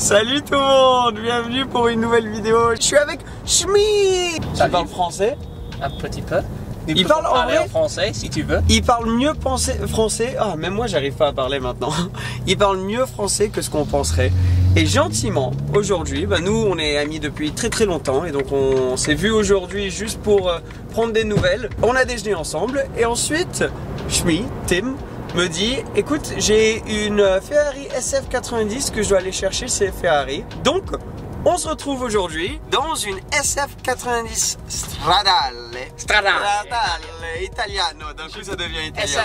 Salut tout le monde, bienvenue pour une nouvelle vidéo. Je suis avec Shmi. Tu parles français? Un petit peu. Il parle en vrai français si tu veux. Il parle mieux français. Ah, même moi j'arrive pas à parler maintenant. Il parle mieux français que ce qu'on penserait. Et gentiment, aujourd'hui, nous on est amis depuis très longtemps et donc on s'est vu aujourd'hui juste pour prendre des nouvelles. On a déjeuné ensemble et ensuite, Shmi, Tim, me dit écoute, j'ai une Ferrari SF90 que je dois aller chercher chez Ferrari. Donc, on se retrouve aujourd'hui dans une SF90 Stradale Italiano, d'un coup ça devient italien.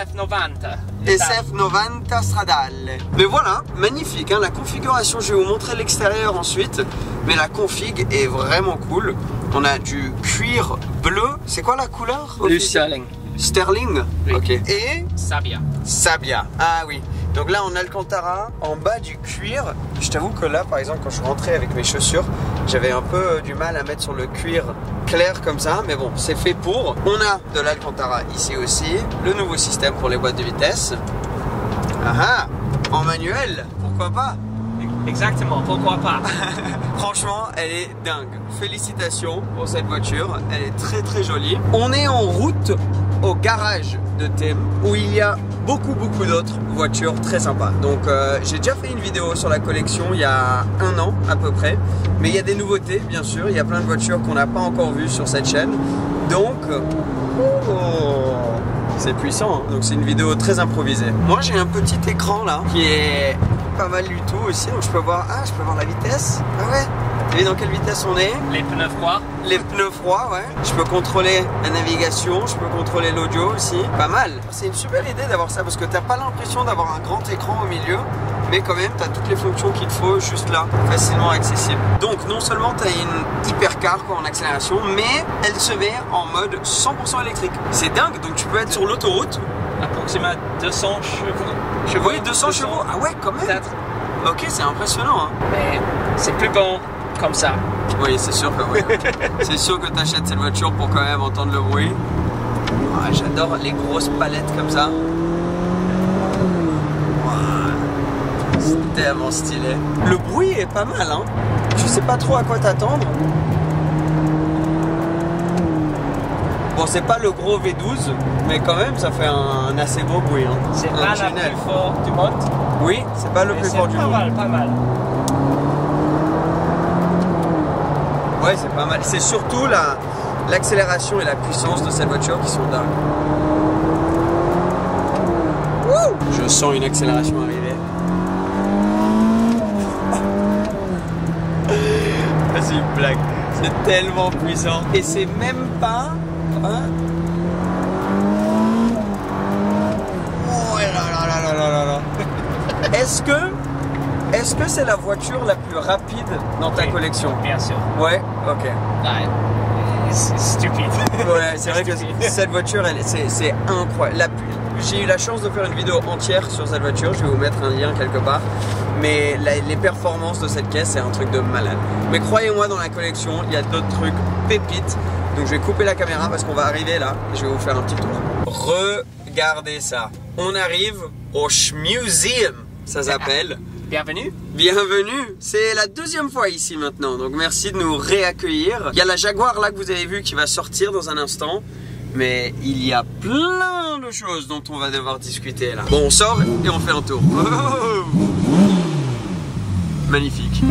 SF90 Stradale. Mais voilà, magnifique, hein, la configuration, je vais vous montrer l'extérieur ensuite. Mais la config est vraiment cool. On a du cuir bleu, c'est quoi la couleur? Du sterling. Sterling, oui. Ok. Et Sabia. Sabia, ah oui. Donc là on a Alcantara, en bas du cuir. Je t'avoue que là par exemple quand je suis rentré avec mes chaussures, j'avais un peu du mal à mettre sur le cuir clair comme ça. Mais bon, c'est fait pour. On a de l'Alcantara ici aussi. Le nouveau système pour les boîtes de vitesse. Ah ah, en manuel, pourquoi pas? Exactement, pourquoi pas? Franchement, elle est dingue. Félicitations pour cette voiture, elle est très jolie. On est en route au garage de Tim où il y a beaucoup d'autres voitures très sympas. Donc j'ai déjà fait une vidéo sur la collection il y a un an à peu près. Mais il y a des nouveautés bien sûr, il y a plein de voitures qu'on n'a pas encore vues sur cette chaîne. Donc, c'est puissant, hein. Donc c'est une vidéo très improvisée. Moi j'ai un petit écran là qui est pas mal du tout aussi, donc je peux voir, je peux voir la vitesse. Ah ouais. Et dans quelle vitesse on est? Les pneus froids. Les pneus froids, ouais. Je peux contrôler la navigation, je peux contrôler l'audio aussi. Pas mal. C'est une super idée d'avoir ça parce que t'as pas l'impression d'avoir un grand écran au milieu, mais quand même t'as toutes les fonctions qu'il te faut juste là, facilement accessible. Donc non seulement t'as une hypercar en accélération, mais elle se met en mode 100% électrique. C'est dingue, donc tu peux être sur l'autoroute. Approximativement 200 chevaux. Oui, 200 chevaux. Ah ouais, quand même. Ok, c'est impressionnant. Hein. Mais c'est plus bon comme ça. Oui, c'est sûr que oui. C'est sûr que tu achètes cette voiture pour quand même entendre le bruit. Ah, j'adore les grosses palettes comme ça. C'est tellement stylé. Le bruit est pas mal, hein. Je sais pas trop à quoi t'attendre. Bon, c'est pas le gros V12, mais quand même, ça fait un assez beau bruit. Hein. C'est pas le plus fort du monde. Oui, c'est pas le plus fort du monde. Pas mal. Ouais, c'est pas mal. C'est surtout l'accélération et la puissance de cette voiture qui sont dingues. Wouh! Je sens une accélération arriver. C'est une blague. C'est tellement puissant. Et c'est même pas... Hein? Oh là là. Est-ce que c'est la voiture la plus rapide dans ta collection? Bien sûr. Ouais, ok. Ouais. C'est stupide. Ouais, c'est vrai que cette voiture, c'est incroyable. J'ai eu la chance de faire une vidéo entière sur cette voiture, je vais vous mettre un lien quelque part. Mais les performances de cette caisse, c'est un truc de malade. Mais croyez-moi, dans la collection, il y a d'autres trucs pépites. Donc je vais couper la caméra parce qu'on va arriver là et je vais vous faire un petit tour. Regardez ça. On arrive au Schmuseum, ça s'appelle. Bienvenue. Bienvenue. C'est la deuxième fois ici maintenant, donc merci de nous réaccueillir. Il y a la Jaguar là que vous avez vu qui va sortir dans un instant. Mais il y a plein de choses dont on va devoir discuter là. Bon, on sort et on fait un tour. Oh, magnifique.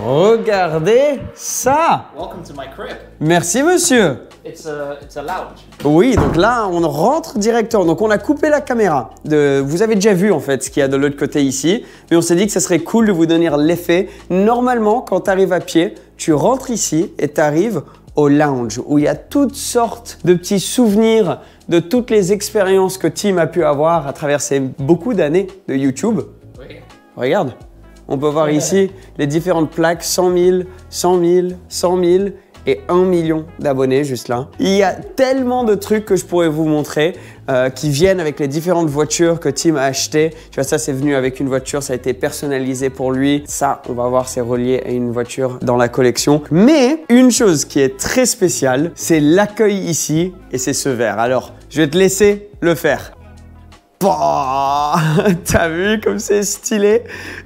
Regardez ça. Welcome to my crib. Merci monsieur. It's a lounge. Oui, donc là on rentre directement. Donc on a coupé la caméra. Vous avez déjà vu en fait ce qu'il y a de l'autre côté ici. Mais on s'est dit que ça serait cool de vous donner l'effet. Normalement, quand tu arrives à pied, tu rentres ici et tu arrives au lounge où il y a toutes sortes de petits souvenirs de toutes les expériences que Tim a pu avoir à travers ses beaucoup d'années de YouTube. Oui. Regarde, on peut voir ici les différentes plaques 100 000, 100 000, 100 000 et 1 million d'abonnés juste là. Il y a tellement de trucs que je pourrais vous montrer qui viennent avec les différentes voitures que Tim a achetées. Tu vois, ça c'est venu avec une voiture, ça a été personnalisé pour lui. Ça, on va voir, c'est relié à une voiture dans la collection. Mais une chose qui est très spéciale, c'est l'accueil ici et c'est ce verre. Alors, Je vais te laisser le faire. Bah, t'as vu comme c'est stylé?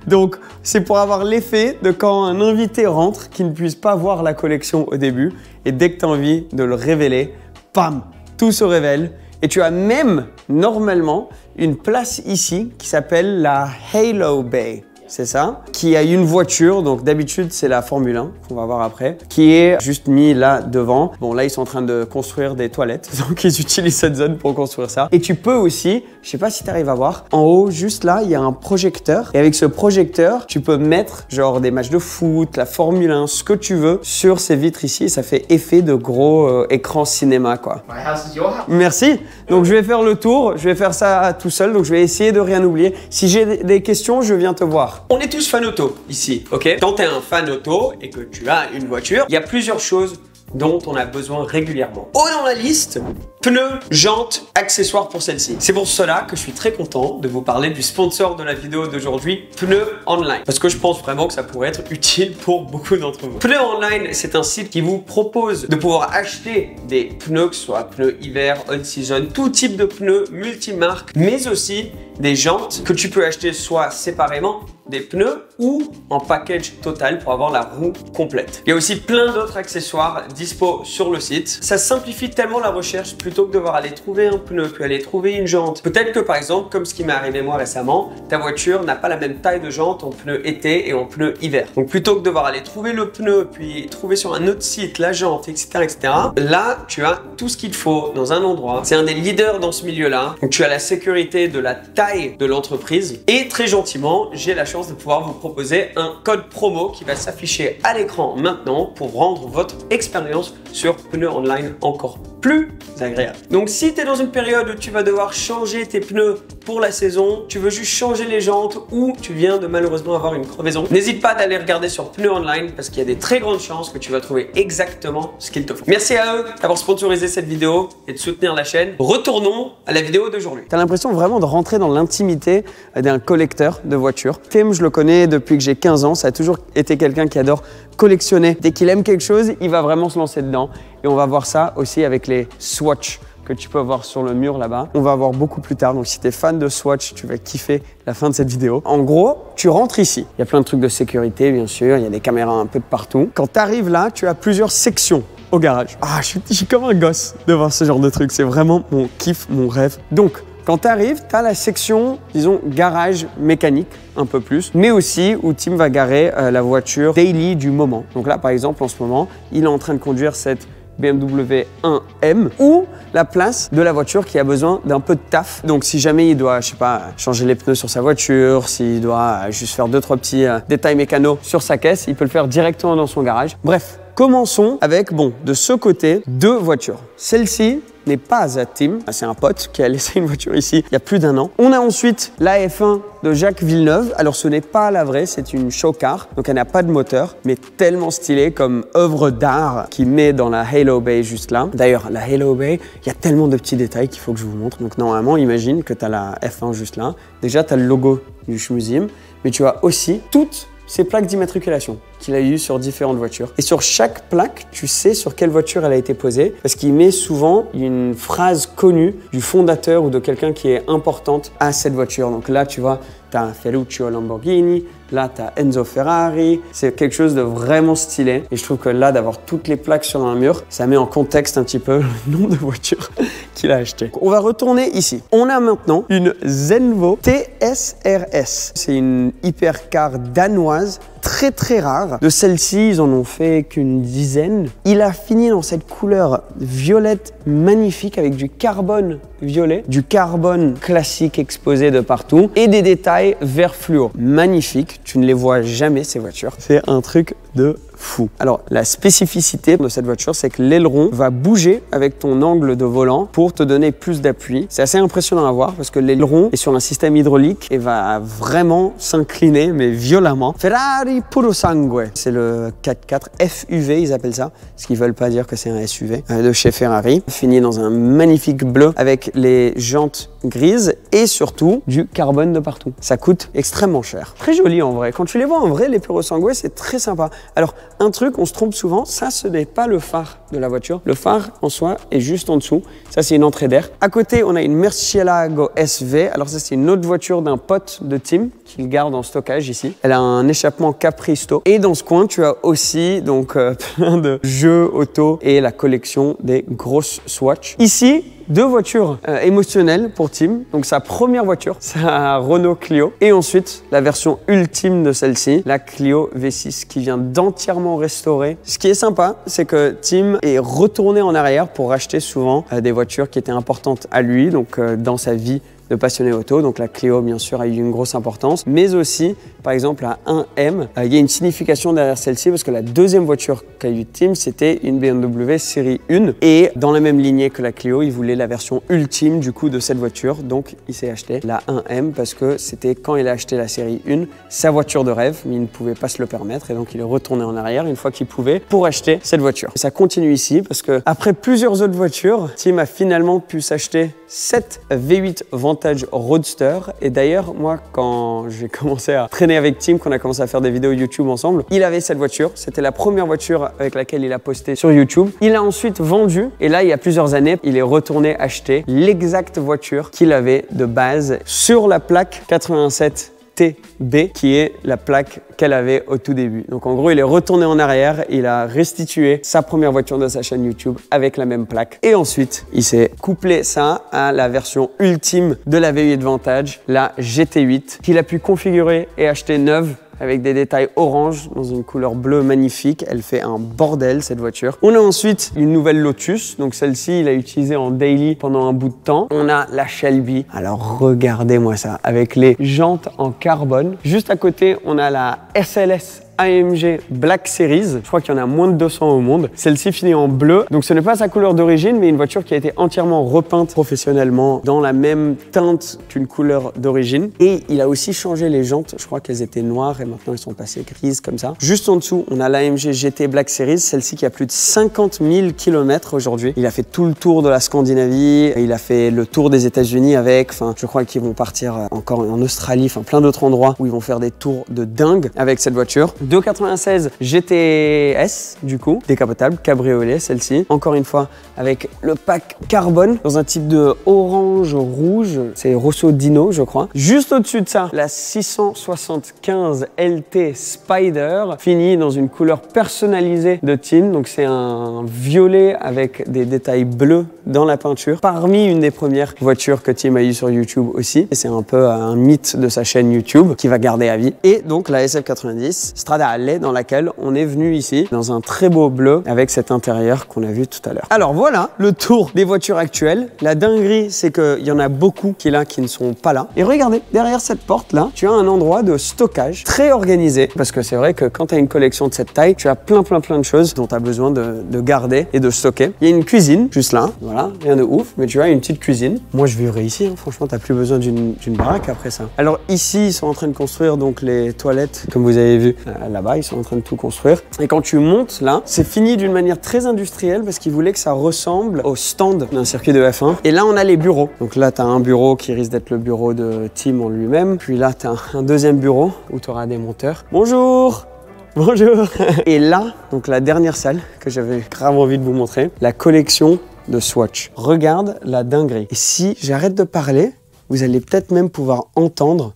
Donc, c'est pour avoir l'effet de quand un invité rentre, qui ne puisse pas voir la collection au début, et dès que tu as envie de le révéler, bam, tout se révèle. Et tu as même, normalement, une place ici qui s'appelle la Halo Bay. C'est ça, qui a une voiture, donc d'habitude c'est la Formule 1, qu'on va voir après, qui est juste mis là devant. Bon là ils sont en train de construire des toilettes, donc ils utilisent cette zone pour construire ça. Et tu peux aussi, je sais pas si tu arrives à voir, en haut juste là il y a un projecteur. Et avec ce projecteur, tu peux mettre genre des matchs de foot, la Formule 1, ce que tu veux sur ces vitres ici. Et ça fait effet de gros écran cinéma quoi. My house is your house. Merci. Donc je vais faire le tour, je vais faire ça tout seul, donc je vais essayer de rien oublier. Si j'ai des questions, je viens te voir. On est tous fans auto ici, ok? Quand tu es un fan auto et que tu as une voiture, il y a plusieurs choses dont on a besoin régulièrement. Haut dans la liste, pneus, jantes, accessoires pour celle-ci. C'est pour cela que je suis très content de vous parler du sponsor de la vidéo d'aujourd'hui, Pneus Online. Parce que je pense vraiment que ça pourrait être utile pour beaucoup d'entre vous. Pneus Online, c'est un site qui vous propose de pouvoir acheter des pneus, que ce soit pneus hiver, on-season, tout type de pneus multimarques, mais aussi des jantes que tu peux acheter soit séparément des pneus ou en package total pour avoir la roue complète. Il y a aussi plein d'autres accessoires dispo sur le site. Ça simplifie tellement la recherche plutôt que de devoir aller trouver un pneu, puis aller trouver une jante. Peut-être que par exemple, comme ce qui m'est arrivé moi récemment, ta voiture n'a pas la même taille de jante en pneu été et en pneu hiver. Donc plutôt que de devoir aller trouver le pneu, puis trouver sur un autre site la jante, etc., etc., là, tu as tout ce qu'il faut dans un endroit. C'est un des leaders dans ce milieu-là. Donc tu as la sécurité de la taille de l'entreprise et très gentiment, j'ai la chance de pouvoir vous proposer un code promo qui va s'afficher à l'écran maintenant pour rendre votre expérience sur Pneus Online encore plus agréable. Donc si tu es dans une période où tu vas devoir changer tes pneus pour la saison, tu veux juste changer les jantes ou tu viens de malheureusement avoir une crevaison, n'hésite pas d'aller regarder sur Pneus Online parce qu'il y a des très grandes chances que tu vas trouver exactement ce qu'il te faut. Merci à eux d'avoir sponsorisé cette vidéo et de soutenir la chaîne. Retournons à la vidéo d'aujourd'hui. Tu as l'impression vraiment de rentrer dans l'intimité d'un collecteur de voitures. Tim, je le connais depuis que j'ai 15 ans, ça a toujours été quelqu'un qui adore collectionner. Dès qu'il aime quelque chose, il va vraiment se lancer dedans. Et on va voir ça aussi avec les Swatch que tu peux voir sur le mur là-bas. On va voir beaucoup plus tard. Donc si tu es fan de Swatch, tu vas kiffer la fin de cette vidéo. En gros, tu rentres ici. Il y a plein de trucs de sécurité, bien sûr. Il y a des caméras un peu de partout. Quand tu arrives là, tu as plusieurs sections au garage. Ah, je suis comme un gosse de voir ce genre de truc. C'est vraiment mon kiff, mon rêve. Donc, quand tu arrives, tu as la section, disons, garage mécanique, un peu plus, mais aussi où Tim va garer la voiture daily du moment. Donc là, par exemple, en ce moment, il est en train de conduire cette BMW 1M ou la place de la voiture qui a besoin d'un peu de taf. Donc si jamais il doit, je sais pas, changer les pneus sur sa voiture, s'il doit juste faire 2-3 petits détails mécanos sur sa caisse, il peut le faire directement dans son garage. Bref, commençons avec, bon, de ce côté, 2 voitures. Celle-ci n'est pas à Tim, c'est un pote qui a laissé une voiture ici il y a plus d'1 an. On a ensuite la F1 de Jacques Villeneuve. Alors ce n'est pas la vraie, c'est une show car, donc elle n'a pas de moteur, mais tellement stylée comme œuvre d'art qui met dans la Halo Bay juste là. D'ailleurs, la Halo Bay, il y a tellement de petits détails qu'il faut que je vous montre. Donc normalement, imagine que tu as la F1 juste là. Déjà, tu as le logo du Schmuseum, mais tu as aussi toutes ces plaques d'immatriculation qu'il a eues sur différentes voitures. Et sur chaque plaque, tu sais sur quelle voiture elle a été posée parce qu'il met souvent une phrase connue du fondateur ou de quelqu'un qui est importante à cette voiture. Donc là, tu vois, tu as Ferruccio Lamborghini, là, tu as Enzo Ferrari. C'est quelque chose de vraiment stylé. Et je trouve que là, d'avoir toutes les plaques sur un mur, ça met en contexte un petit peu le nombre de voitures qu'il a acheté. On va retourner ici. On a maintenant une Zenvo TSRS. C'est une hypercar danoise très très rare. De celle-ci, ils en ont fait qu'une dizaine. Il a fini dans cette couleur violette magnifique avec du carbone violet, du carbone classique exposé de partout et des détails vert fluo. Magnifique, tu ne les vois jamais ces voitures. C'est un truc de fou. Alors, la spécificité de cette voiture, c'est que l'aileron va bouger avec ton angle de volant pour te donner plus d'appui. C'est assez impressionnant à voir parce que l'aileron est sur un système hydraulique et va vraiment s'incliner, mais violemment. Ferrari Puro Sangue, c'est le 4x4 FUV, ils appellent ça, ce qui ne veulent pas dire que c'est un SUV, de chez Ferrari. Fini dans un magnifique bleu avec les jantes grises et surtout du carbone de partout. Ça coûte extrêmement cher. Très joli en vrai. Quand tu les vois en vrai, les Purosangue, c'est très sympa. Alors, un truc, on se trompe souvent, ça ce n'est pas le phare de la voiture. Le phare en soi est juste en dessous. Ça, c'est une entrée d'air. À côté, on a une Murcielago SV. Alors ça, c'est une autre voiture d'un pote de Tim qu'il garde en stockage ici. Elle a un échappement Capristo. Et dans ce coin, tu as aussi donc plein de jeux auto et la collection des grosses Swatch. Ici, deux voitures émotionnelles pour Tim. Donc sa première voiture, sa Renault Clio. Et ensuite, la version ultime de celle-ci, la Clio V6 qui vient d'entièrement restaurer. Ce qui est sympa, c'est que Tim est retourné en arrière pour acheter souvent des voitures qui étaient importantes à lui, donc dans sa vie de passionné auto. Donc la Clio, bien sûr, a eu une grosse importance. Mais aussi, par exemple, la 1M, il y a une signification derrière celle-ci parce que la deuxième voiture qu'a eu Tim, c'était une BMW série 1. Et dans la même lignée que la Clio, il voulait la version ultime du coup de cette voiture. Donc il s'est acheté la 1M parce que c'était quand il a acheté la série 1, sa voiture de rêve, mais il ne pouvait pas se le permettre. Et donc il est retourné en arrière une fois qu'il pouvait pour acheter cette voiture. Et ça continue ici parce que après plusieurs autres voitures, Tim a finalement pu s'acheter cette V8 Vantage Roadster. Et d'ailleurs, moi, quand j'ai commencé à traîner avec Tim, qu'on a commencé à faire des vidéos YouTube ensemble, il avait cette voiture. C'était la première voiture avec laquelle il a posté sur YouTube. Il a ensuite vendu et là, il y a plusieurs années, il est retourné acheter l'exacte voiture qu'il avait de base sur la plaque 87 TB, qui est la plaque qu'elle avait au tout début. Donc en gros, il est retourné en arrière, il a restitué sa première voiture de sa chaîne YouTube avec la même plaque. Et ensuite, il s'est couplé ça à la version ultime de la V8 Vantage, la GT8, qu'il a pu configurer et acheter neuve avec des détails orange dans une couleur bleue magnifique. Elle fait un bordel, cette voiture. On a ensuite une nouvelle Lotus. Donc celle-ci, il a utilisé en daily pendant un bout de temps. On a la Shelby. Alors regardez-moi ça, avec les jantes en carbone. Juste à côté, on a la SLS AMG Black Series. Je crois qu'il y en a moins de 200 au monde. Celle-ci finit en bleu. Donc ce n'est pas sa couleur d'origine, mais une voiture qui a été entièrement repeinte professionnellement dans la même teinte qu'une couleur d'origine. Et il a aussi changé les jantes. Je crois qu'elles étaient noires et maintenant elles sont passées grises comme ça. Juste en dessous, on a l'AMG GT Black Series. Celle-ci qui a plus de 50 000 km aujourd'hui. Il a fait tout le tour de la Scandinavie. Il a fait le tour des États-Unis avec. Enfin, je crois qu'ils vont partir encore en Australie. Enfin, plein d'autres endroits où ils vont faire des tours de dingue avec cette voiture. 296 GTS, du coup, décapotable, cabriolet, celle-ci. Encore une fois, avec le pack carbone, dans un type de orange-rouge. C'est Rosso Dino, je crois. Juste au-dessus de ça, la 675 LT Spider, finie dans une couleur personnalisée de Tim. Donc c'est un violet avec des détails bleus dans la peinture. Parmi une des premières voitures que Tim a eu sur YouTube aussi. Et c'est un peu un mythe de sa chaîne YouTube qui va garder à vie. Et donc la SF90 Strada Alley, dans laquelle on est venu ici dans un très beau bleu avec cet intérieur qu'on a vu tout à l'heure. Alors voilà le tour des voitures actuelles. La dinguerie, c'est qu'il y en a beaucoup qui ne sont pas là. Et regardez, derrière cette porte là, tu as un endroit de stockage très organisé, parce que c'est vrai que quand tu as une collection de cette taille, tu as plein de choses dont tu as besoin de garder et de stocker. Il y a une cuisine juste là, voilà, rien de ouf, mais tu as une petite cuisine. Moi je vivrais ici, hein. Franchement, t'as plus besoin d'une baraque après ça. Alors ici, ils sont en train de construire donc les toilettes, comme vous avez vu là-bas, ils sont en train de tout construire. Et quand tu montes là, c'est fini d'une manière très industrielle parce qu'ils voulaient que ça ressemble au stand d'un circuit de F1. Et là, on a les bureaux. Donc là, tu as un bureau qui risque d'être le bureau de Tim en lui-même. Puis là, tu as un deuxième bureau où tu auras des monteurs. Bonjour! Bonjour! Et là, donc la dernière salle que j'avais grave envie de vous montrer, la collection de Swatch. Regarde la dinguerie. Et si j'arrête de parler, vous allez peut-être même pouvoir entendre.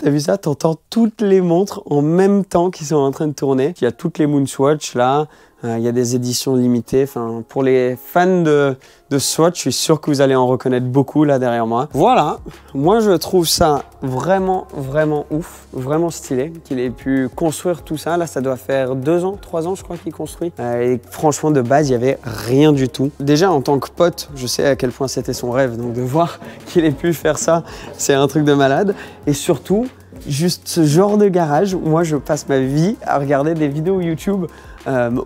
T'as vu ça? T'entends toutes les montres en même temps qui sont en train de tourner. Il y a toutes les Moonswatch là. Il y a des éditions limitées. Enfin, pour les fans de Swatch, je suis sûr que vous allez en reconnaître beaucoup là derrière moi. Voilà, moi je trouve ça vraiment ouf, vraiment stylé qu'il ait pu construire tout ça. Là, ça doit faire 2 ans, 3 ans je crois qu'il construit. Et franchement, de base, il n'y avait rien du tout. Déjà, en tant que pote, je sais à quel point c'était son rêve. Donc de voir qu'il ait pu faire ça, c'est un truc de malade. Et surtout, juste ce genre de garage, moi je passe ma vie à regarder des vidéos YouTube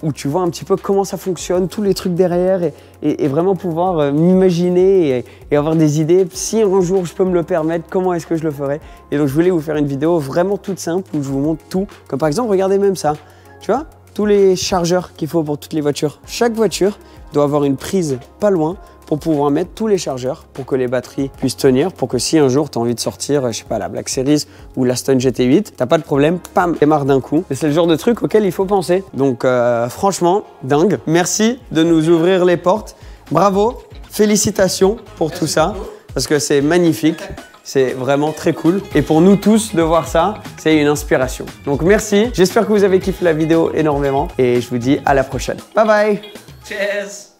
où tu vois un petit peu comment ça fonctionne, tous les trucs derrière et vraiment pouvoir m'imaginer et avoir des idées. Si un jour je peux me le permettre, comment est-ce que je le ferais? Et donc je voulais vous faire une vidéo vraiment toute simple où je vous montre tout. Comme par exemple, regardez même ça. Tu vois, tous les chargeurs qu'il faut pour toutes les voitures. Chaque voiture doit avoir une prise pas loin pour pouvoir mettre tous les chargeurs pour que les batteries puissent tenir, pour que si un jour tu as envie de sortir, je sais pas, la Black Series ou la Stone GT8, t'as pas de problème, pam, démarre d'un coup. Et c'est le genre de truc auquel il faut penser. Donc franchement, dingue. Merci de nous ouvrir les portes. Bravo, félicitations pour tout ça, parce que c'est magnifique. C'est vraiment très cool. Et pour nous tous, de voir ça, c'est une inspiration. Donc merci. J'espère que vous avez kiffé la vidéo énormément. Et je vous dis à la prochaine. Bye bye. Cheers.